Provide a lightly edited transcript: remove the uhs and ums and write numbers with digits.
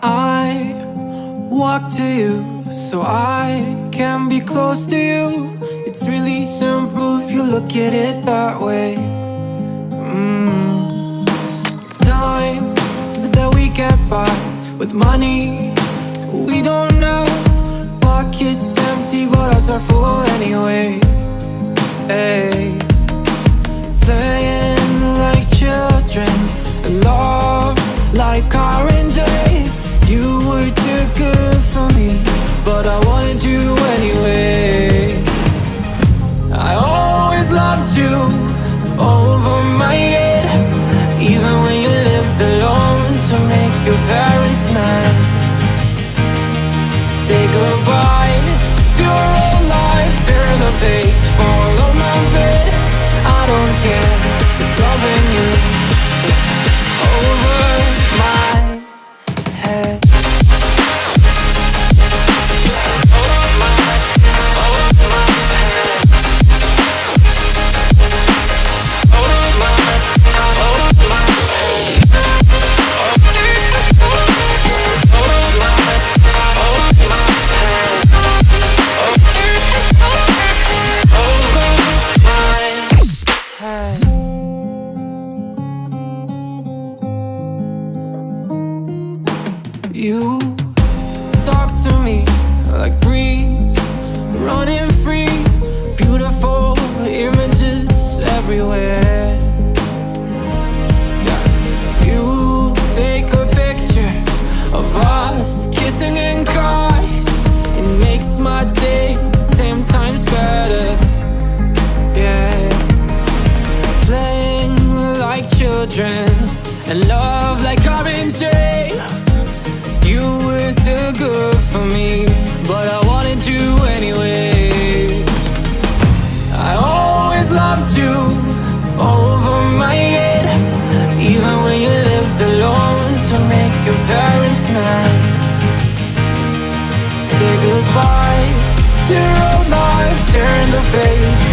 I walk to you so I can be close to you. It's really simple if you look at it that way. Time that we get by with money we don't know. Pockets empty but hearts are full anyway. Hey, playing like children and love like car and J. You were too good for me, but I wanted you anyway. I always loved you over my head, even when you lived alone to make your parents mad. Say goodbye to your old life, turn the page, follow my bed. I don't care if loving you over my head. You talk to me like breeze, running free, beautiful images everywhere. Yeah. You take a picture of us kissing in cars, it makes my day 10 times better. Yeah, playing like children and love like orange J. You were too good for me, but I wanted you anyway. I always loved you over my head, even when you lived alone to make your parents mad. Say goodbye to your old life, turn the page,